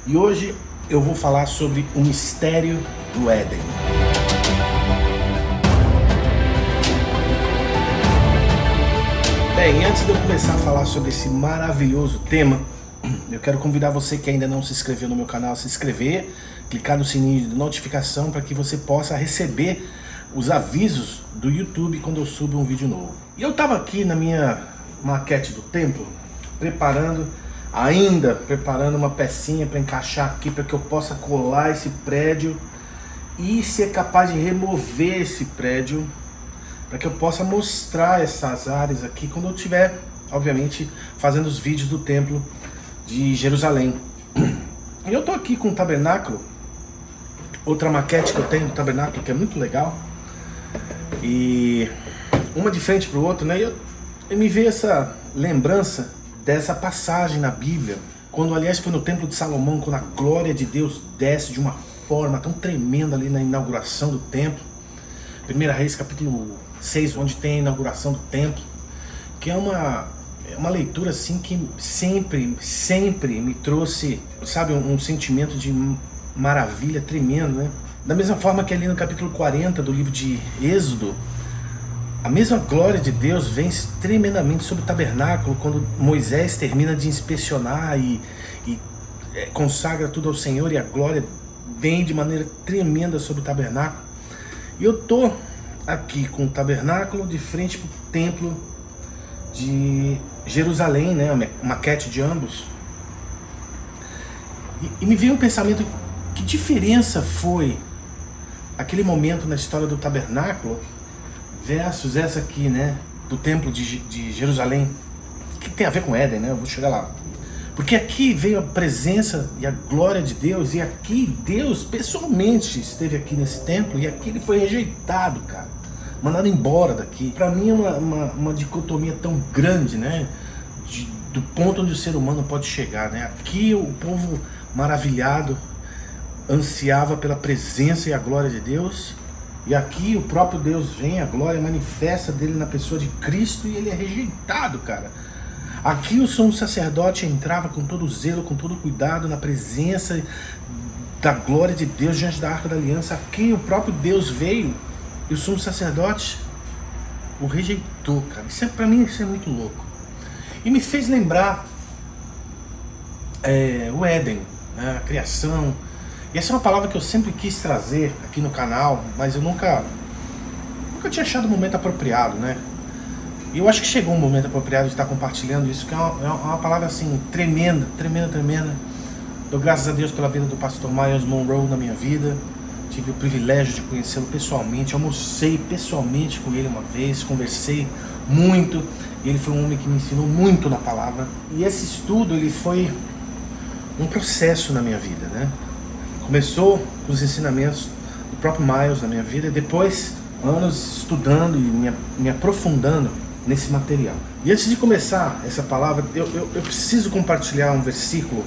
E hoje eu vou falar sobre o mistério do Éden. Bem, antes de eu começar a falar sobre esse maravilhoso tema, eu quero convidar você que ainda não se inscreveu no meu canal a se inscrever, clicar no sininho de notificação para que você possa receber os avisos do YouTube quando eu subo um vídeo novo. E eu estava aqui na minha maquete do templo, preparando uma pecinha para encaixar aqui, para que eu possa colar esse prédio e ser capaz de remover esse prédio, para que eu possa mostrar essas áreas aqui quando eu estiver, obviamente, fazendo os vídeos do templo de Jerusalém. E eu tô aqui com o tabernáculo, outra maquete que eu tenho do tabernáculo que é muito legal, e uma de frente para o outro, né? E me veio essa lembrança dessa passagem na Bíblia, quando aliás foi no templo de Salomão, quando a glória de Deus desce de uma forma tão tremenda ali na inauguração do templo. 1 Reis capítulo 6, onde tem a inauguração do templo, que é uma leitura assim que sempre me trouxe, sabe, um sentimento de maravilha tremendo, né? Da mesma forma que ali no capítulo 40 do livro de Êxodo, a mesma glória de Deus vem tremendamente sobre o tabernáculo, quando Moisés termina de inspecionar e consagra tudo ao Senhor, e a glória vem de maneira tremenda sobre o tabernáculo. E eu tô aqui com o tabernáculo de frente para o templo de Jerusalém, né, a maquete de ambos. E me veio um pensamento: que diferença foi aquele momento na história do tabernáculo versus essa aqui, né, do templo de Jerusalém, que tem a ver com Éden, né? Eu vou chegar lá. Porque aqui veio a presença e a glória de Deus, e aqui Deus pessoalmente esteve aqui nesse templo, e aqui ele foi rejeitado, cara, mandado embora daqui. Para mim é uma dicotomia tão grande, né, do ponto onde o ser humano pode chegar, né? Aqui o povo maravilhado ansiava pela presença e a glória de Deus, e aqui o próprio Deus vem, a glória manifesta dele na pessoa de Cristo, e ele é rejeitado, cara. Aqui o sumo sacerdote entrava com todo zelo, com todo cuidado, na presença da glória de Deus diante da Arca da Aliança. Aqui o próprio Deus veio e o sumo sacerdote o rejeitou, cara. Isso pra mim isso é muito louco. E me fez lembrar o Éden, né, a criação. E essa é uma palavra que eu sempre quis trazer aqui no canal, mas eu nunca tinha achado o momento apropriado, né? E eu acho que chegou um momento apropriado de estar compartilhando isso, que é uma palavra assim, tremenda. Dou graças a Deus pela vida do pastor Myles Monroe na minha vida. Tive o privilégio de conhecê-lo pessoalmente, almocei pessoalmente com ele uma vez, conversei muito, e ele foi um homem que me ensinou muito na palavra. E esse estudo, ele foi um processo na minha vida, né? Começou com os ensinamentos do próprio Myles na minha vida, e depois anos estudando e me aprofundando nesse material. E antes de começar essa palavra, eu preciso compartilhar um versículo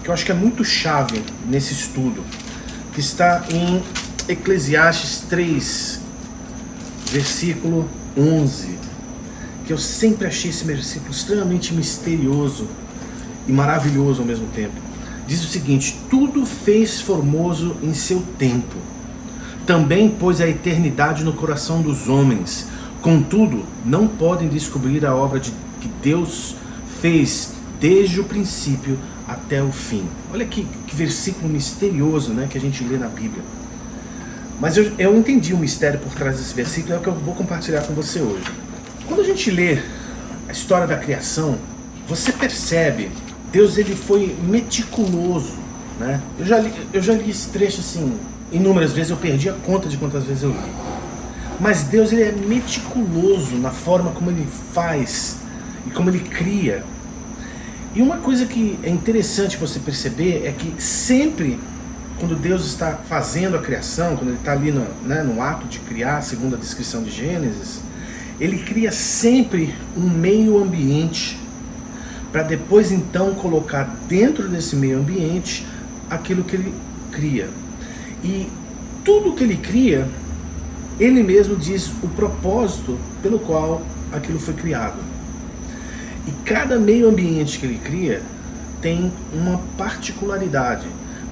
que eu acho que é muito chave nesse estudo, que está em Eclesiastes 3, versículo 11, que eu sempre achei esse versículo extremamente misterioso e maravilhoso ao mesmo tempo. Diz o seguinte: tudo fez formoso em seu tempo, também pôs a eternidade no coração dos homens, contudo não podem descobrir a obra que Deus fez desde o princípio até o fim. Olha que versículo misterioso, né, que a gente lê na Bíblia. Mas eu entendi o mistério por trás desse versículo, é o que eu vou compartilhar com você hoje. Quando a gente lê a história da criação, você percebe, Deus ele foi meticuloso, né? Eu já li esse trecho assim inúmeras vezes, eu perdi a conta de quantas vezes eu li. Mas Deus ele é meticuloso na forma como ele faz e como ele cria. E uma coisa que é interessante você perceber é que sempre quando Deus está fazendo a criação, quando ele está ali no ato de criar, segundo a descrição de Gênesis, ele cria sempre um meio ambiente para depois então colocar dentro desse meio ambiente aquilo que ele cria. E tudo que ele cria, ele mesmo diz o propósito pelo qual aquilo foi criado. E cada meio ambiente que ele cria tem uma particularidade,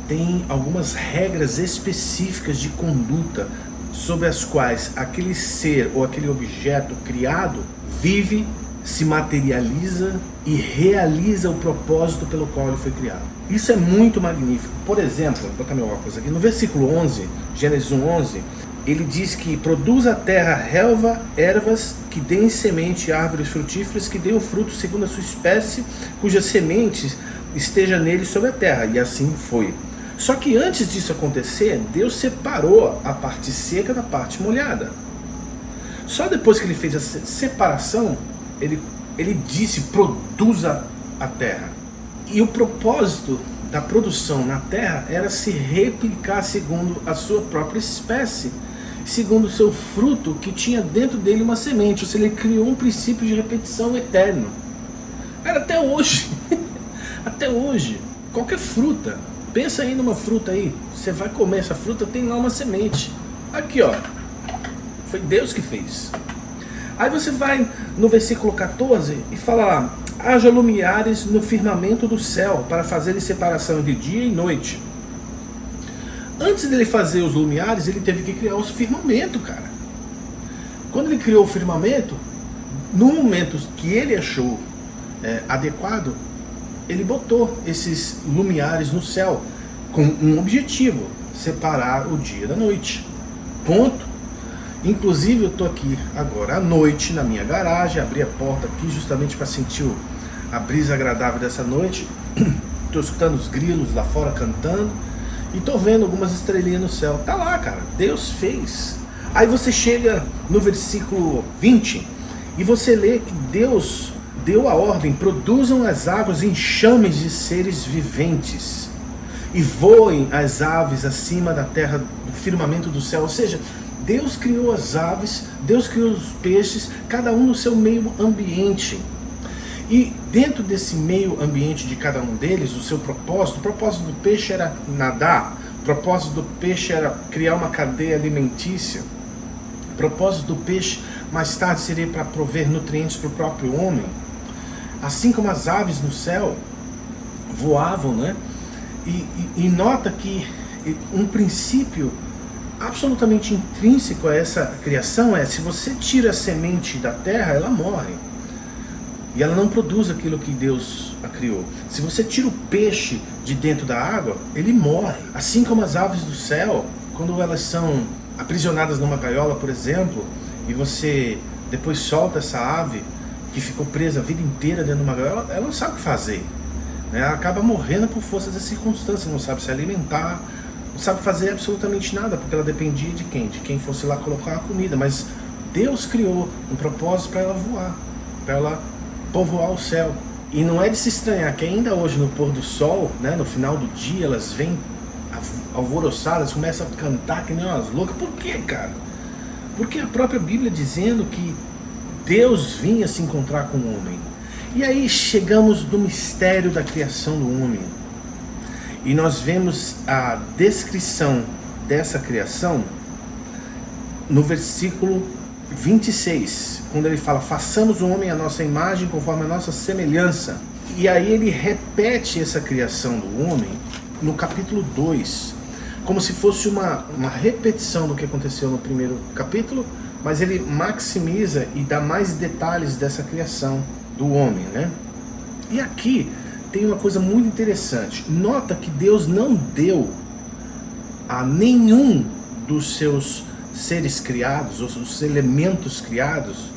tem algumas regras específicas de conduta sobre as quais aquele ser ou aquele objeto criado vive, se materializa e realiza o propósito pelo qual ele foi criado. Isso é muito magnífico. Por exemplo, vou botar meu óculos aqui, no versículo 11, Gênesis 1:11, ele diz que produz a terra relva, ervas, que deem semente, árvores frutíferas, que deem o fruto segundo a sua espécie, cujas sementes esteja nele sobre a terra. E assim foi. Só que antes disso acontecer, Deus separou a parte seca da parte molhada. Só depois que ele fez a separação, ele disse, produza a terra. E o propósito da produção na terra era se replicar segundo a sua própria espécie, segundo o seu fruto, que tinha dentro dele uma semente. Ou seja, ele criou um princípio de repetição eterno. Era até hoje. Até hoje. Qualquer fruta. Pensa aí numa fruta aí. Você vai comer essa fruta, tem lá uma semente. Aqui, ó. Foi Deus que fez. Aí você vai no versículo 14 e fala lá: haja lumiares no firmamento do céu para fazerem separação entre dia e noite. Antes dele fazer os lumiares, ele teve que criar os firmamentos, cara. Quando ele criou o firmamento, no momento que ele achou adequado, ele botou esses lumiares no céu com um objetivo: separar o dia da noite. Ponto. Inclusive eu estou aqui agora à noite na minha garagem, abri a porta aqui justamente para sentir a brisa agradável dessa noite. Estou escutando os grilos lá fora cantando e estou vendo algumas estrelinhas no céu. Tá lá, cara, Deus fez. Aí você chega no versículo 20 e você lê que Deus deu a ordem: produzam as águas enxames de seres viventes e voem as aves acima da terra, do firmamento do céu. Ou seja, Deus criou as aves, Deus criou os peixes, cada um no seu meio ambiente. E dentro desse meio ambiente de cada um deles, o seu propósito, o propósito do peixe era nadar, o propósito do peixe era criar uma cadeia alimentícia, o propósito do peixe mais tarde seria para prover nutrientes para o próprio homem. Assim como as aves no céu voavam, né? E nota que um princípio absolutamente intrínseco a essa criação é: se você tira a semente da terra, ela morre. E ela não produz aquilo que Deus a criou. Se você tira o peixe de dentro da água, ele morre. Assim como as aves do céu, quando elas são aprisionadas numa gaiola, por exemplo, e você depois solta essa ave que ficou presa a vida inteira dentro de uma gaiola, ela não sabe o que fazer. Ela acaba morrendo por força das circunstâncias, não sabe se alimentar, não sabe fazer absolutamente nada, porque ela dependia de quem? De quem fosse lá colocar a comida. Mas Deus criou um propósito para ela voar, para ela povoar o céu. E não é de se estranhar que ainda hoje no pôr do sol, né, no final do dia, elas vêm alvoroçadas, começam a cantar que nem umas loucas. Por quê, cara? Porque a própria Bíblia dizendo que Deus vinha se encontrar com o homem. E aí chegamos no mistério da criação do homem. E nós vemos a descrição dessa criação no versículo 26, quando ele fala: façamos o homem à nossa imagem, conforme a nossa semelhança. E aí ele repete essa criação do homem no capítulo 2, como se fosse uma repetição do que aconteceu no primeiro capítulo, mas ele maximiza e dá mais detalhes dessa criação do homem, né? E aqui tem uma coisa muito interessante. Nota que Deus não deu a nenhum dos seus seres criados, ou os elementos criados,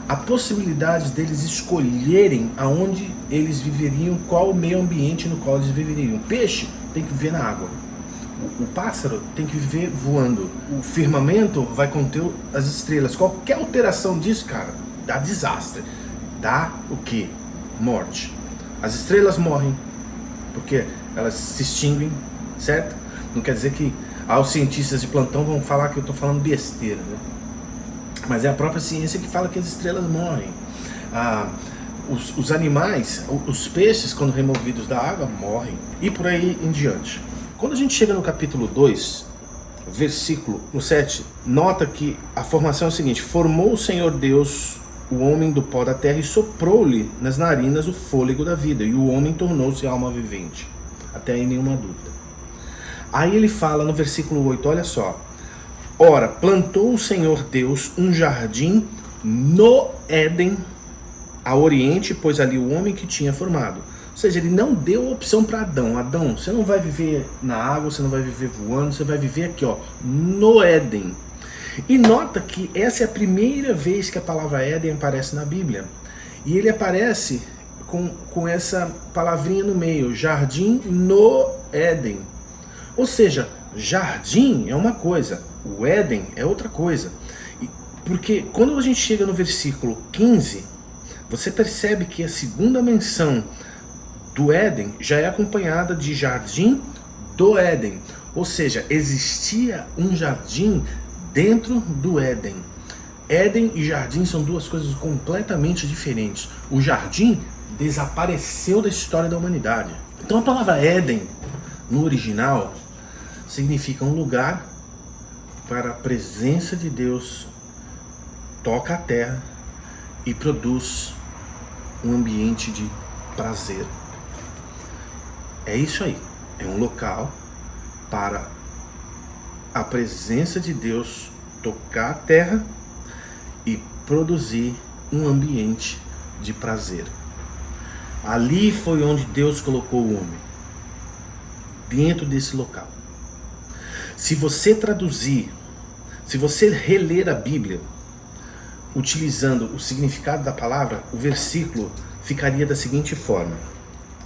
a possibilidade deles escolherem aonde eles viveriam, qual o meio ambiente no qual eles viveriam. O peixe tem que viver na água. O pássaro tem que viver voando. O firmamento vai conter as estrelas. Qualquer alteração disso, cara, dá desastre. Dá o quê? Morte. As estrelas morrem porque elas se extinguem, certo? Não quer dizer que os cientistas de plantão vão falar que eu estou falando besteira, né? Mas é a própria ciência que fala que as estrelas morrem. Os animais, os peixes, quando removidos da água, morrem. E por aí em diante. Quando a gente chega no capítulo 2, versículo 7, nota que a formação é o seguinte: formou o Senhor Deus o homem do pó da terra e soprou-lhe nas narinas o fôlego da vida, e o homem tornou-se alma vivente. Até aí nenhuma dúvida. Aí ele fala no versículo 8, olha só. Ora, plantou o Senhor Deus um jardim no Éden, a oriente, pois ali o homem que tinha formado. Ou seja, ele não deu opção para Adão. Adão, você não vai viver na água, você não vai viver voando, você vai viver aqui, ó, no Éden. E nota que essa é a primeira vez que a palavra Éden aparece na Bíblia. E ele aparece com essa palavrinha no meio, jardim no Éden. Ou seja, jardim é uma coisa, o Éden é outra coisa. Porque quando a gente chega no versículo 15, você percebe que a segunda menção do Éden já é acompanhada de jardim do Éden. Ou seja, existia um jardim dentro do Éden. Éden e jardim são duas coisas completamente diferentes. O jardim desapareceu da história da humanidade. Então a palavra Éden, no original, significa um lugar para a presença de Deus toca a terra e produz um ambiente de prazer. É isso aí. É um local para a presença de Deus tocar a terra e produzir um ambiente de prazer. Ali foi onde Deus colocou o homem, dentro desse local. Se você traduzir, se você reler a Bíblia, utilizando o significado da palavra, o versículo ficaria da seguinte forma: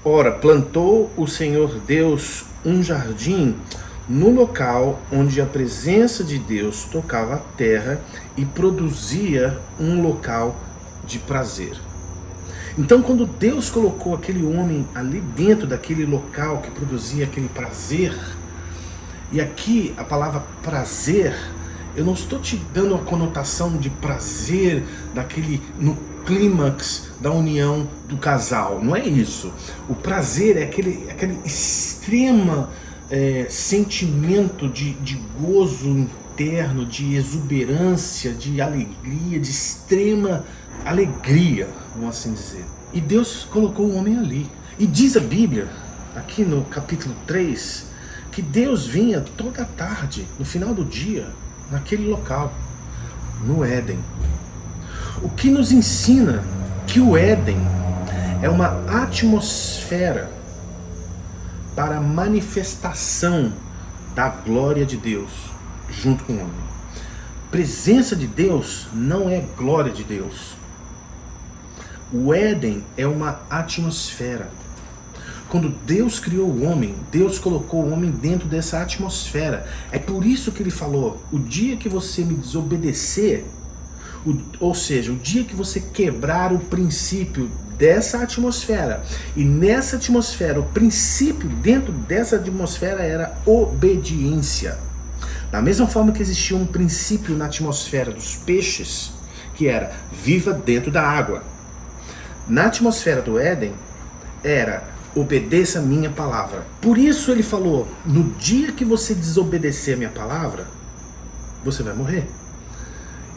ora, plantou o Senhor Deus um jardim no local onde a presença de Deus tocava a terra e produzia um local de prazer. Então, quando Deus colocou aquele homem ali dentro daquele local que produzia aquele prazer, e aqui a palavra prazer, eu não estou te dando a conotação de prazer daquele no clímax da união do casal, não é isso. O prazer é aquele extremo sentimento de gozo interno, de exuberância, de alegria, de extrema alegria, vamos assim dizer. E Deus colocou o homem ali. E diz a Bíblia, aqui no capítulo 3, que Deus vinha toda tarde, no final do dia, naquele local, no Éden. O que nos ensina que o Éden é uma atmosfera para a manifestação da glória de Deus junto com o homem. Presença de Deus não é glória de Deus. O Éden é uma atmosfera. Quando Deus criou o homem, Deus colocou o homem dentro dessa atmosfera. É por isso que ele falou: o dia que você me desobedecer, ou seja, o dia que você quebrar o princípio dessa atmosfera, e nessa atmosfera, o princípio dentro dessa atmosfera era obediência. Da mesma forma que existia um princípio na atmosfera dos peixes, que era viva dentro da água. Na atmosfera do Éden, era obedeça a minha palavra. Por isso ele falou: no dia que você desobedecer a minha palavra, você vai morrer.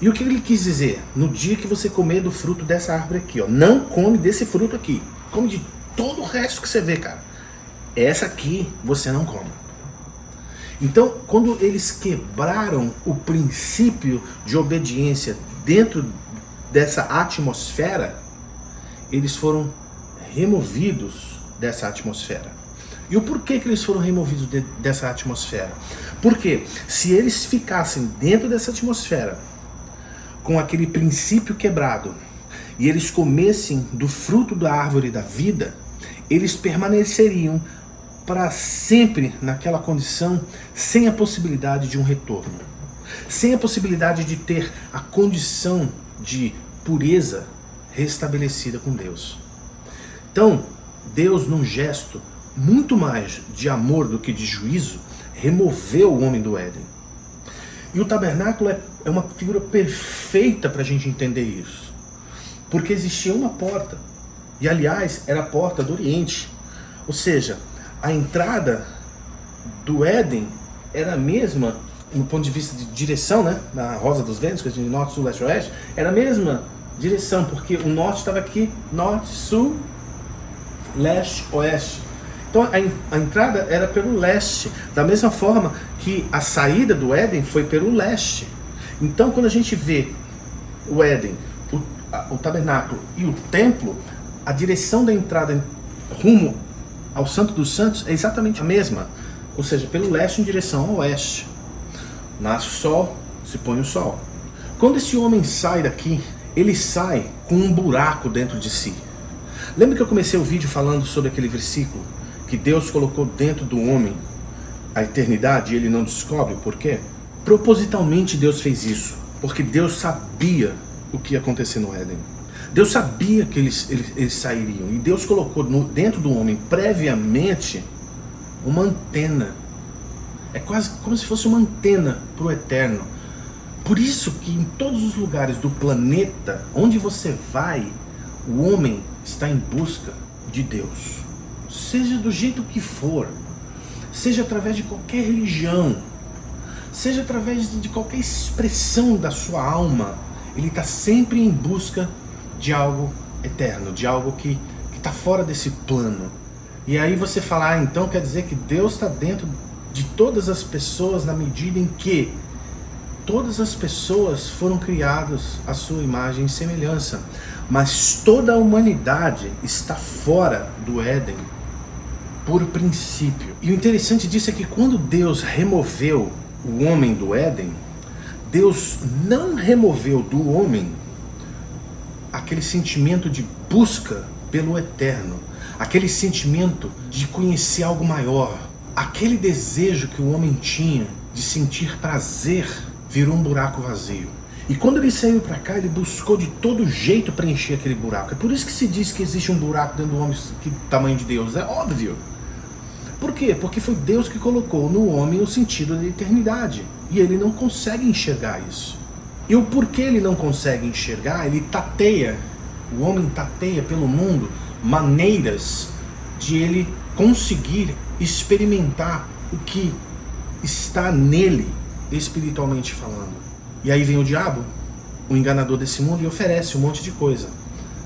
E o que ele quis dizer? No dia que você comer do fruto dessa árvore aqui, ó, não come desse fruto aqui. Come de todo o resto que você vê, cara. Essa aqui você não come. Então, quando eles quebraram o princípio de obediência dentro dessa atmosfera, eles foram removidos dessa atmosfera. E o porquê que eles foram removidos dessa atmosfera? Porque se eles ficassem dentro dessa atmosfera, com aquele princípio quebrado, e eles comessem do fruto da árvore da vida, eles permaneceriam para sempre naquela condição, sem a possibilidade de um retorno, sem a possibilidade de ter a condição de pureza restabelecida com Deus. Então, Deus, num gesto muito mais de amor do que de juízo, removeu o homem do Éden. E o tabernáculo é uma figura perfeita para a gente entender isso. Porque existia uma porta. E, aliás, era a porta do Oriente. Ou seja, a entrada do Éden era a mesma, no ponto de vista de direção, né? Na Rosa dos Ventos, que é de norte, sul, leste, oeste, era a mesma direção, porque o norte estava aqui, norte, sul, leste, oeste. Então a entrada era pelo leste, da mesma forma que a saída do Éden foi pelo leste. Então quando a gente vê o Éden, o tabernáculo e o templo, a direção da entrada rumo ao Santo dos Santos é exatamente a mesma, ou seja, pelo leste em direção ao oeste. Nasce o sol, se põe o sol. Quando esse homem sai daqui, ele sai com um buraco dentro de si. Lembra que eu comecei o vídeo falando sobre aquele versículo que Deus colocou dentro do homem a eternidade e ele não descobre por quê? Propositalmente Deus fez isso, porque Deus sabia o que ia acontecer no Éden. Deus sabia que eles sairiam, e Deus colocou dentro do homem previamente uma antena. É quase como se fosse uma antena para o eterno. Por isso que em todos os lugares do planeta onde você vai, o homem está em busca de Deus. Seja do jeito que for, seja através de qualquer religião, seja através de qualquer expressão da sua alma, ele está sempre em busca de algo eterno, de algo que está fora desse plano. E aí você fala, então quer dizer que Deus está dentro de todas as pessoas na medida em que todas as pessoas foram criadas à sua imagem e semelhança, mas toda a humanidade está fora do Éden por princípio. E o interessante disso é que quando Deus removeu o homem do Éden, Deus não removeu do homem aquele sentimento de busca pelo eterno, aquele sentimento de conhecer algo maior, aquele desejo que o homem tinha de sentir prazer virou um buraco vazio. E quando ele saiu para cá, ele buscou de todo jeito preencher aquele buraco. É por isso que se diz que existe um buraco dentro do homem que tamanho de Deus. É óbvio. Por quê? Porque foi Deus que colocou no homem o sentido da eternidade. E ele não consegue enxergar isso. E o porquê ele não consegue enxergar, ele tateia, o homem tateia pelo mundo maneiras de ele conseguir experimentar o que está nele, espiritualmente falando. E aí vem o diabo, o enganador desse mundo, e oferece um monte de coisa.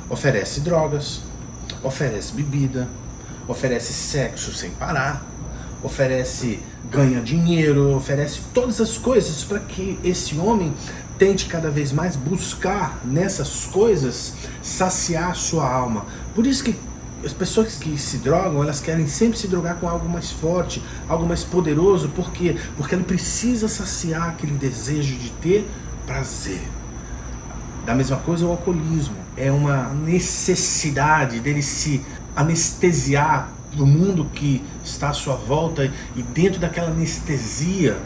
Oferece drogas, oferece bebida, oferece sexo sem parar, oferece ganha dinheiro, oferece todas as coisas para que esse homem tente cada vez mais buscar nessas coisas saciar a sua alma. Por isso que as pessoas que se drogam, elas querem sempre se drogar com algo mais forte, algo mais poderoso. Por quê? Porque ele precisa saciar aquele desejo de ter prazer. Da mesma coisa o alcoolismo. É uma necessidade dele se anestesiar do mundo que está à sua volta, e dentro daquela anestesia,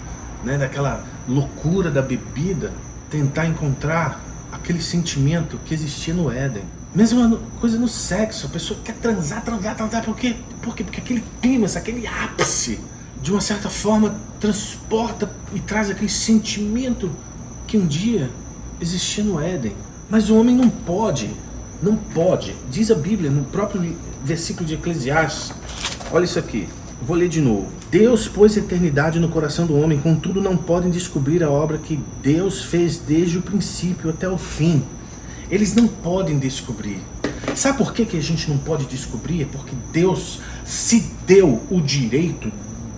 né, daquela loucura da bebida, tentar encontrar aquele sentimento que existia no Éden. Mesma coisa no sexo, a pessoa quer transar, por quê? Porque aquele clímax, aquele ápice, de uma certa forma transporta e traz aquele sentimento que um dia existia no Éden. Mas o homem não pode, diz a Bíblia no próprio versículo de Eclesiastes, olha isso aqui, vou ler de novo. Deus pôs eternidade no coração do homem, contudo não podem descobrir a obra que Deus fez desde o princípio até o fim. Eles não podem descobrir. Sabe por que a gente não pode descobrir? É porque Deus se deu o direito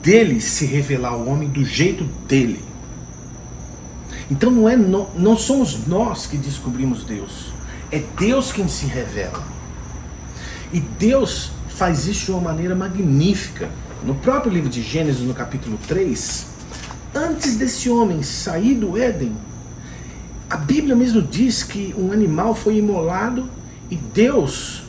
dele se revelar ao homem do jeito dele. Então não somos nós que descobrimos Deus. É Deus quem se revela. E Deus faz isso de uma maneira magnífica. No próprio livro de Gênesis, no capítulo 3, antes desse homem sair do Éden, a Bíblia mesmo diz que um animal foi imolado e Deus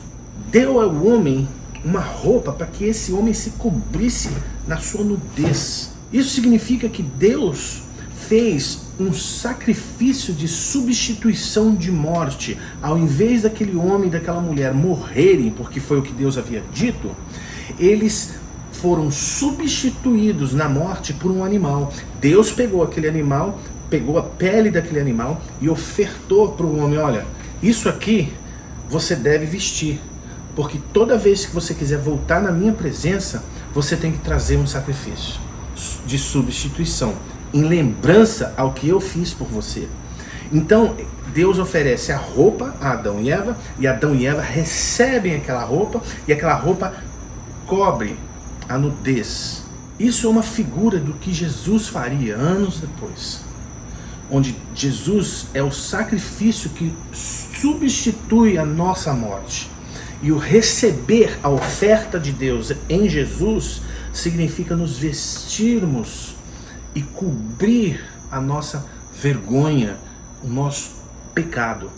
deu ao homem uma roupa para que esse homem se cobrisse na sua nudez. Isso significa que Deus fez um sacrifício de substituição de morte. Ao invés daquele homem e daquela mulher morrerem, porque foi o que Deus havia dito, eles foram substituídos na morte por um animal. Deus pegou aquele animal, pegou a pele daquele animal e ofertou para o homem: olha, isso aqui você deve vestir, porque toda vez que você quiser voltar na minha presença, você tem que trazer um sacrifício de substituição, em lembrança ao que eu fiz por você. Então, Deus oferece a roupa a Adão e Eva, e Adão e Eva recebem aquela roupa, e aquela roupa cobre a nudez. Isso é uma figura do que Jesus faria anos depois, onde Jesus é o sacrifício que substitui a nossa morte. E o receber a oferta de Deus em Jesus significa nos vestirmos e cobrir a nossa vergonha, o nosso pecado.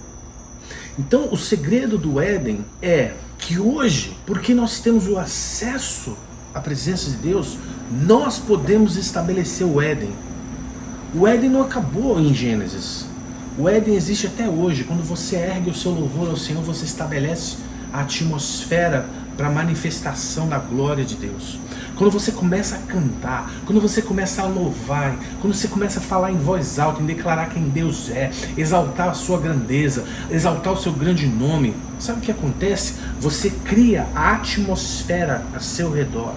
Então, o segredo do Éden é que hoje, porque nós temos o acesso à presença de Deus, nós podemos estabelecer o Éden. O Éden não acabou em Gênesis. O Éden existe até hoje. Quando você ergue o seu louvor ao Senhor, você estabelece a atmosfera para a manifestação da glória de Deus. Quando você começa a cantar, quando você começa a louvar, quando você começa a falar em voz alta, em declarar quem Deus é, exaltar a sua grandeza, exaltar o seu grande nome, sabe o que acontece? Você cria a atmosfera a seu redor.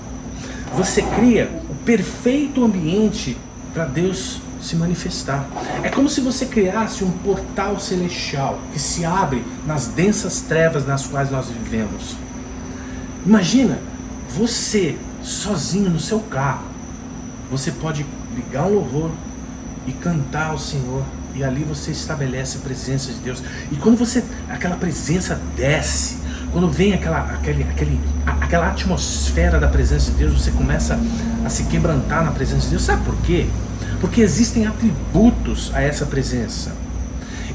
Você cria o perfeito ambiente para Deus se manifestar. É como se você criasse um portal celestial que se abre nas densas trevas nas quais nós vivemos. Imagina você sozinho no seu carro. Você pode ligar um louvor e cantar ao Senhor, e ali você estabelece a presença de Deus. E quando aquela presença desce, quando vem aquela atmosfera da presença de Deus, você começa a se quebrantar na presença de Deus. Sabe por quê? Porque existem atributos a essa presença.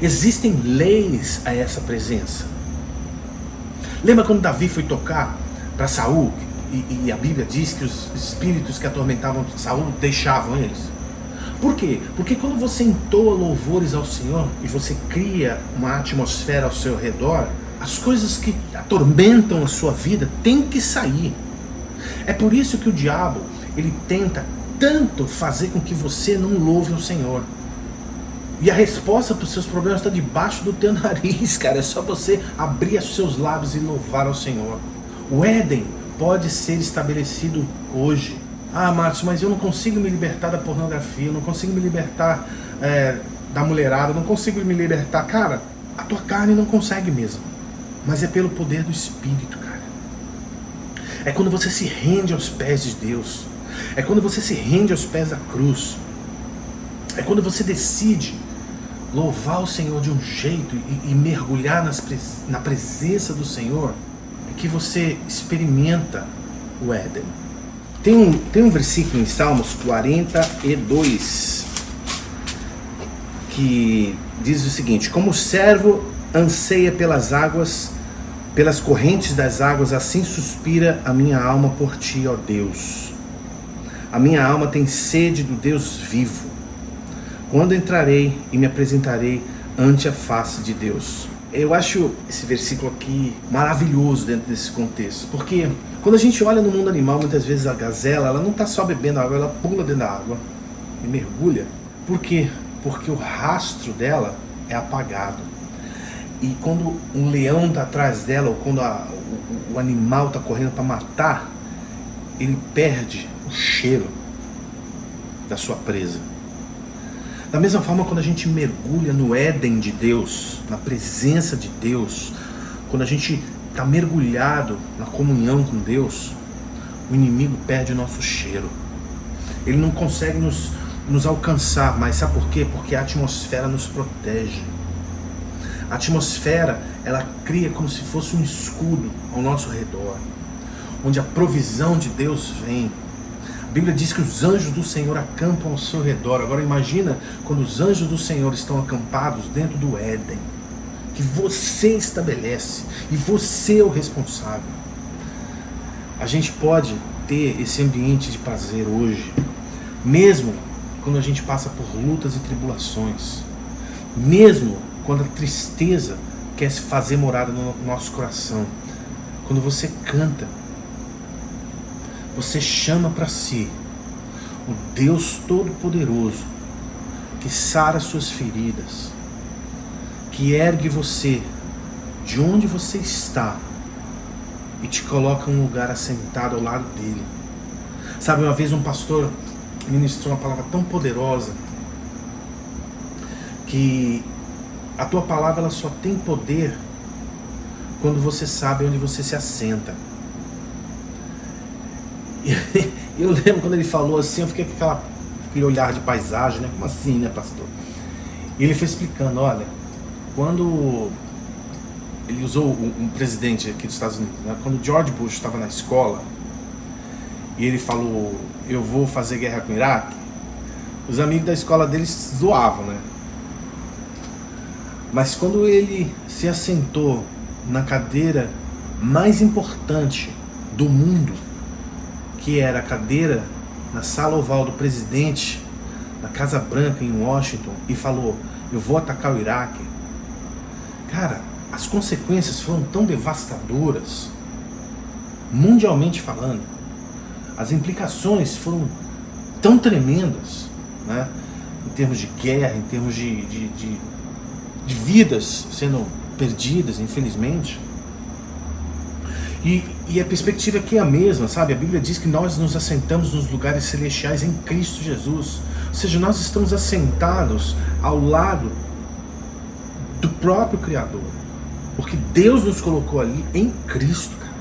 Existem leis a essa presença. Lembra quando Davi foi tocar para Saul? E a Bíblia diz que os espíritos que atormentavam Saul deixavam eles. Por quê? Porque quando você entoa louvores ao Senhor e você cria uma atmosfera ao seu redor, as coisas que atormentam a sua vida têm que sair. É por isso que o diabo, ele tenta tanto fazer com que você não louve o Senhor. E a resposta para os seus problemas está debaixo do teu nariz, cara. É só você abrir os seus lábios e louvar ao Senhor. O Éden pode ser estabelecido hoje. Ah, Márcio, mas eu não consigo me libertar da pornografia, eu não consigo me libertar da mulherada, eu não consigo me libertar. Cara, a tua carne não consegue mesmo. Mas é pelo poder do Espírito, cara. É quando você se rende aos pés de Deus. É quando você se rende aos pés da cruz. É quando você decide louvar o Senhor de um jeito e mergulhar na presença do Senhor, é que você experimenta o Éden. Tem um versículo em Salmos 42 que diz o seguinte: como o servo anseia pelas águas, pelas correntes das águas, assim suspira a minha alma por ti, ó Deus. A minha alma tem sede do Deus vivo. Quando entrarei e me apresentarei ante a face de Deus. Eu acho esse versículo aqui maravilhoso dentro desse contexto, porque quando a gente olha no mundo animal, muitas vezes a gazela, ela não está só bebendo água, ela pula dentro da água e mergulha. Por quê? Porque o rastro dela é apagado. E quando um leão está atrás dela, ou quando o animal está correndo para matar, ele perde o cheiro da sua presa. Da mesma forma, quando a gente mergulha no Éden de Deus, na presença de Deus, quando a gente está mergulhado na comunhão com Deus, o inimigo perde o nosso cheiro. Ele não consegue nos alcançar, mas sabe por quê? Porque a atmosfera nos protege. A atmosfera, ela cria como se fosse um escudo ao nosso redor, onde a provisão de Deus vem. A Bíblia diz que os anjos do Senhor acampam ao seu redor. Agora imagina quando os anjos do Senhor estão acampados dentro do Éden, que você estabelece, e você é o responsável. A gente pode ter esse ambiente de prazer hoje, mesmo quando a gente passa por lutas e tribulações, mesmo quando a tristeza quer se fazer morada no nosso coração. Quando você canta, você chama para si o Deus Todo-Poderoso, que sara suas feridas, que ergue você de onde você está e te coloca em um lugar assentado ao lado dele. Sabe, uma vez um pastor ministrou uma palavra tão poderosa que A tua palavra ela só tem poder quando você sabe onde você se assenta. Eu lembro quando ele falou assim, eu fiquei com aquele olhar de paisagem, né? Como assim, né, pastor? E ele foi explicando, olha, quando ele usou um presidente aqui dos Estados Unidos, né? Quando George Bush estava na escola, e ele falou, eu vou fazer guerra com o Iraque, os amigos da escola dele zoavam, né? Mas quando ele se assentou na cadeira mais importante do mundo, que era a cadeira na sala oval do presidente, na Casa Branca em Washington, e falou, eu vou atacar o Iraque, cara, as consequências foram tão devastadoras, mundialmente falando, as implicações foram tão tremendas, né? Em termos de guerra, em termos de vidas sendo perdidas, infelizmente. E a perspectiva aqui é a mesma, sabe? A Bíblia diz que nós nos assentamos nos lugares celestiais em Cristo Jesus. Ou seja, nós estamos assentados ao lado do próprio Criador. Porque Deus nos colocou ali em Cristo, cara.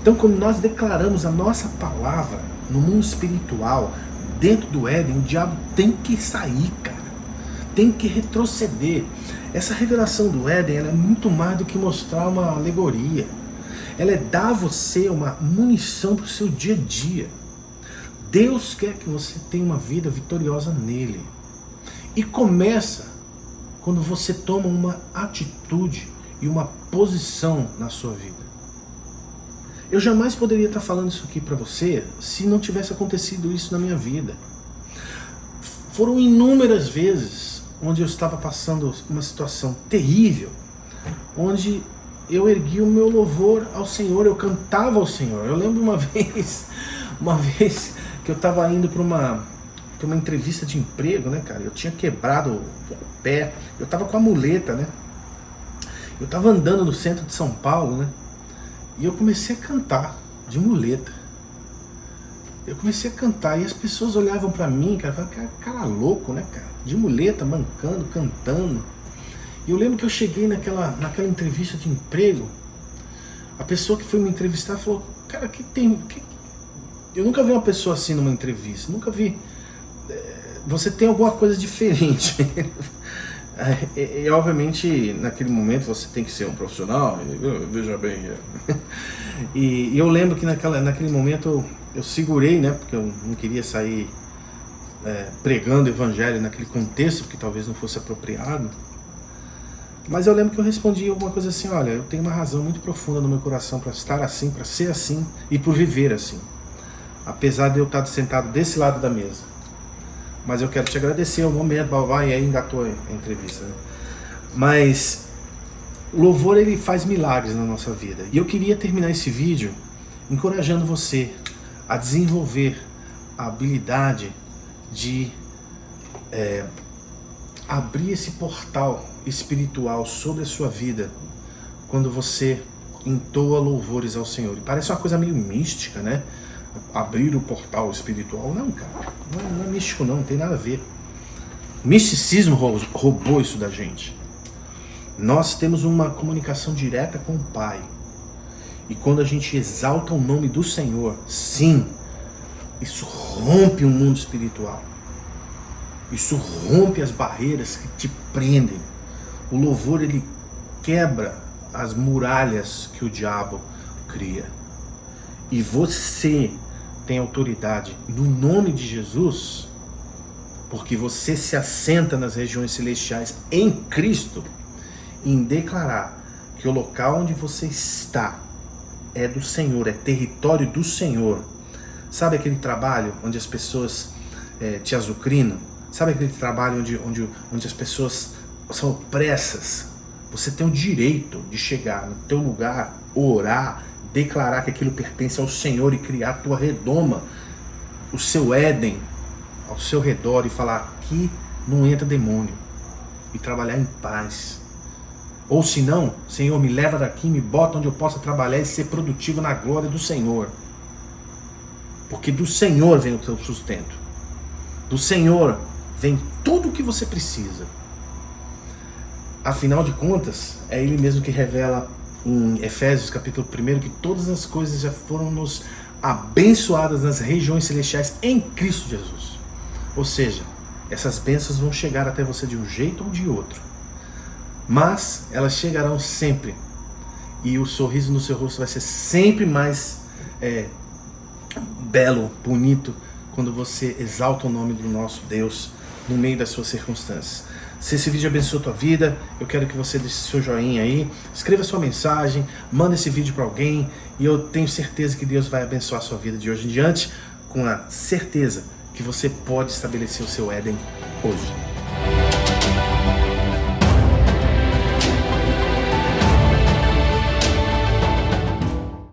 Então, quando nós declaramos a nossa palavra no mundo espiritual, dentro do Éden, o diabo tem que sair, cara. Tem que retroceder. Essa revelação do Éden, ela é muito mais do que mostrar uma alegoria. Ela é dar a você uma munição para o seu dia a dia. Deus quer que você tenha uma vida vitoriosa nele. E começa quando você toma uma atitude e uma posição na sua vida. Eu jamais poderia estar falando isso aqui para você se não tivesse acontecido isso na minha vida. Foram inúmeras vezes onde eu estava passando uma situação terrível, onde eu ergui o meu louvor ao Senhor, eu cantava ao Senhor. Eu lembro uma vez que eu estava indo para uma entrevista de emprego, né, cara? Eu tinha quebrado o pé, eu estava com a muleta, né? Eu estava andando no centro de São Paulo, né? E eu comecei a cantar de muleta. Eu comecei a cantar e as pessoas olhavam para mim, cara, falavam, cara louco, né, cara? De muleta, mancando, cantando. E eu lembro que eu cheguei naquela entrevista de emprego, a pessoa que foi me entrevistar falou, cara, eu nunca vi uma pessoa assim numa entrevista, nunca vi, você tem alguma coisa diferente. E obviamente naquele momento você tem que ser um profissional, veja bem. E eu lembro que naquele momento eu segurei, né, porque eu não queria sair pregando o evangelho naquele contexto, porque talvez não fosse apropriado. Mas eu lembro que eu respondi alguma coisa assim, olha, eu tenho uma razão muito profunda no meu coração para estar assim, para ser assim e por viver assim. Apesar de eu estar sentado desse lado da mesa. Mas eu quero te agradecer o momento, e aí engatou a entrevista, né? Mas o louvor, ele faz milagres na nossa vida. E eu queria terminar esse vídeo encorajando você a desenvolver a habilidade de abrir esse portal espiritual sobre a sua vida quando você entoa louvores ao Senhor. E parece uma coisa meio mística, né? Abrir o portal espiritual. Não, cara, não é místico não tem nada a ver. O misticismo roubou isso da gente. Nós temos uma comunicação direta com o Pai. E quando a gente exalta o nome do Senhor, sim, isso rompe o mundo espiritual. Isso rompe as barreiras que te prendem. O louvor, ele quebra as muralhas que o diabo cria. E você tem autoridade no nome de Jesus, porque você se assenta nas regiões celestiais em Cristo, em declarar que o local onde você está é do Senhor, é território do Senhor. Sabe aquele trabalho onde as pessoas te azucrinam? Sabe aquele trabalho onde as pessoas são opressas? Você tem o direito de chegar no teu lugar, orar, declarar que aquilo pertence ao Senhor e criar a tua redoma, o seu Éden ao seu redor e falar, aqui não entra demônio, e trabalhar em paz. Ou se não, Senhor, me leva daqui, me bota onde eu possa trabalhar e ser produtivo na glória do Senhor. Porque do Senhor vem o teu sustento. Do Senhor vem tudo o que você precisa. Afinal de contas, é Ele mesmo que revela em Efésios capítulo 1 que todas as coisas já foram nos abençoadas nas regiões celestiais em Cristo Jesus. Ou seja, essas bênçãos vão chegar até você de um jeito ou de outro, mas elas chegarão sempre, e o sorriso no seu rosto vai ser sempre mais belo, bonito, quando você exalta o nome do nosso Deus no meio das suas circunstâncias. Se esse vídeo abençoou a tua vida, eu quero que você deixe seu joinha aí, escreva sua mensagem, manda esse vídeo para alguém, e eu tenho certeza que Deus vai abençoar a sua vida de hoje em diante, com a certeza que você pode estabelecer o seu Éden hoje.